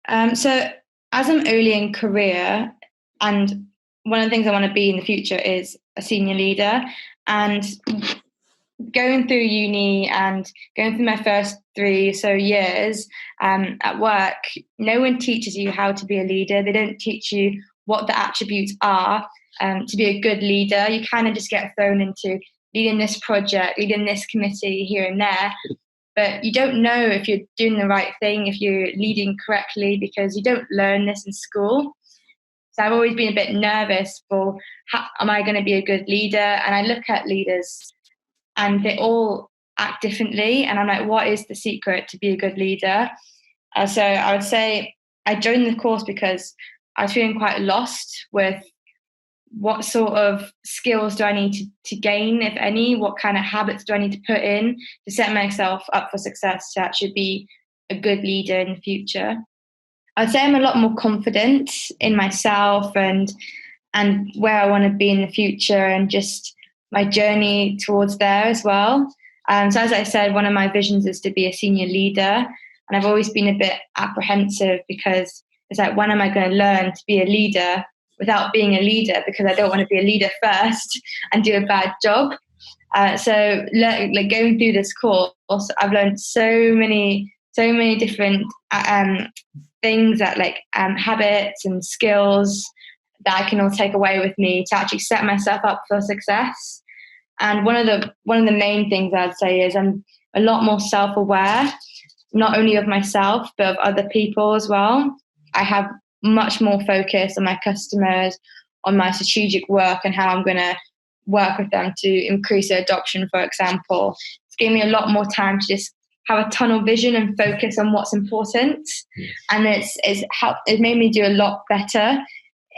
So as I'm early in career, and one of the things I want to be in the future is a senior leader. And going through uni and going through my first 3 or so years at work, no one teaches you how to be a leader. They don't teach you what the attributes are to be a good leader. You kind of just get thrown into leading this project, leading this committee here and there. But you don't know if you're doing the right thing, if you're leading correctly, because you don't learn this in school. So I've always been a bit nervous for how am I going to be a good leader? And I look at leaders and they all act differently. And I'm like, what is the secret to be a good leader? So I would say I joined the course because I was feeling quite lost with what sort of skills do I need to gain, if any? What kind of habits do I need to put in to set myself up for success to actually be a good leader in the future? I'd say I'm a lot more confident in myself and where I want to be in the future and just my journey towards there as well. So as I said, one of my visions is to be a senior leader. And I've always been a bit apprehensive because it's like, when am I going to learn to be a leader without being a leader? Because I don't want to be a leader first and do a bad job. So like going through this course, I've learned so many different things that habits and skills that I can all take away with me to actually set myself up for success. And one of the main things I'd say is I'm a lot more self-aware, not only of myself but of other people as well. I have much more focus on my customers, on my strategic work and how I'm going to work with them to increase their adoption, for example. It's given me a lot more time to just have a tunnel vision and focus on what's important. And it's made me do a lot better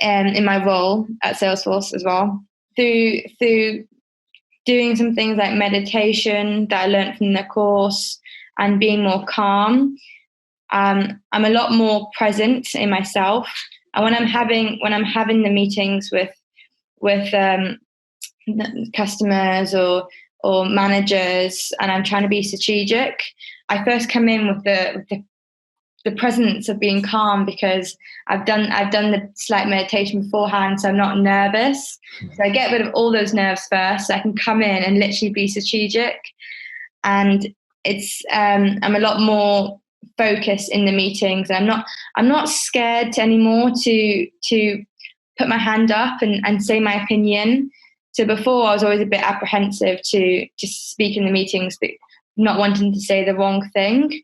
in my role at Salesforce as well. Through doing some things like meditation that I learned from the course and being more calm, I'm a lot more present in myself. And when I'm having the meetings with customers or managers, and I'm trying to be strategic, I first come in with the presence of being calm because I've done the slight meditation beforehand, so I'm not nervous. So I get rid of all those nerves first, so I can come in and literally be strategic. And it's I'm a lot more focused in the meetings. I'm not scared anymore to put my hand up and say my opinion. So before I was always a bit apprehensive to just speak in the meetings, but not wanting to say the wrong thing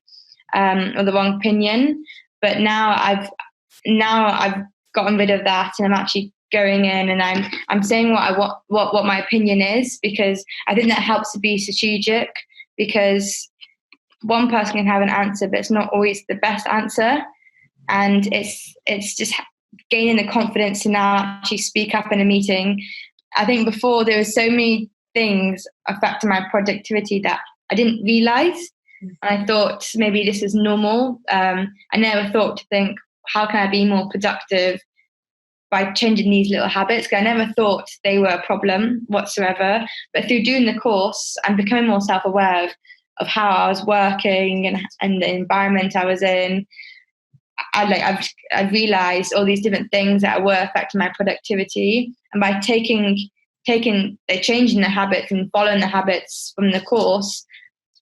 or the wrong opinion. But now I've gotten rid of that, and I'm actually going in and I'm saying what my opinion is, because I think that helps to be strategic, because one person can have an answer, but it's not always the best answer. And it's just gaining the confidence to now actually speak up in a meeting. I think before there were so many things affecting my productivity that I didn't realize. And I thought maybe this is normal. I never thought to think, how can I be more productive by changing these little habits? Because I never thought they were a problem whatsoever. But through doing the course and becoming more self-aware of how I was working and the environment I was in, I've realized all these different things that were affecting my productivity. And by changing the habits and following the habits from the course,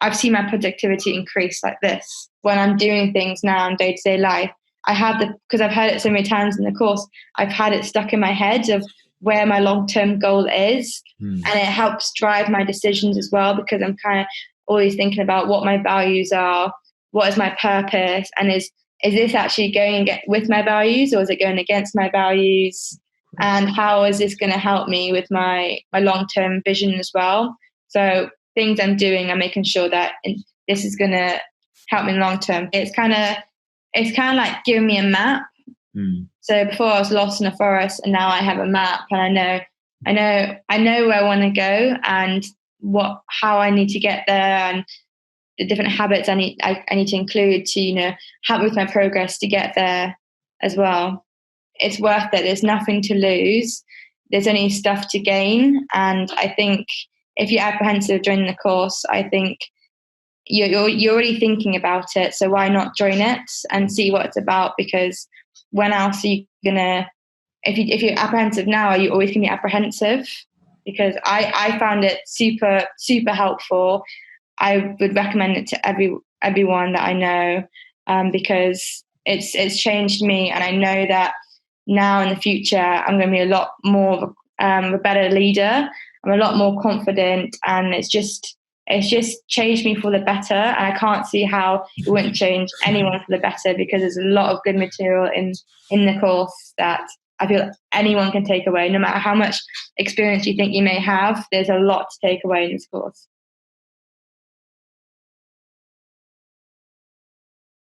I've seen my productivity increase like this. When I'm doing things now in day-to-day life, because I've heard it so many times in the course, I've had it stuck in my head of where my long-term goal is. And it helps drive my decisions as well, because I'm kind of always thinking about what my values are, what is my purpose, and is this actually going with my values, or is it going against my values? And how is this going to help me with my long-term vision as well? So things I'm doing, I'm making sure that this is going to help me long-term. It's kind of like giving me a map. So before I was lost in a forest, and now I have a map, and I know where I want to go and how I need to get there, and the different habits I need to include to help with my progress to get there as well. It's worth it. There's nothing to lose. There's only stuff to gain. And I think if you're apprehensive during the course, I think you're already thinking about it, so why not join it and see what it's about? Because when else are you gonna, if you're apprehensive now, are you always gonna be apprehensive? Because I found it super, super helpful. I would recommend it to everyone that I know, because it's changed me, and I know that now in the future I'm going to be a lot more of a better leader. I'm a lot more confident, and it's just changed me for the better. And I can't see how it wouldn't change anyone for the better, because there's a lot of good material in the course that I feel anyone can take away. No matter how much experience you think you may have, there's a lot to take away in this course.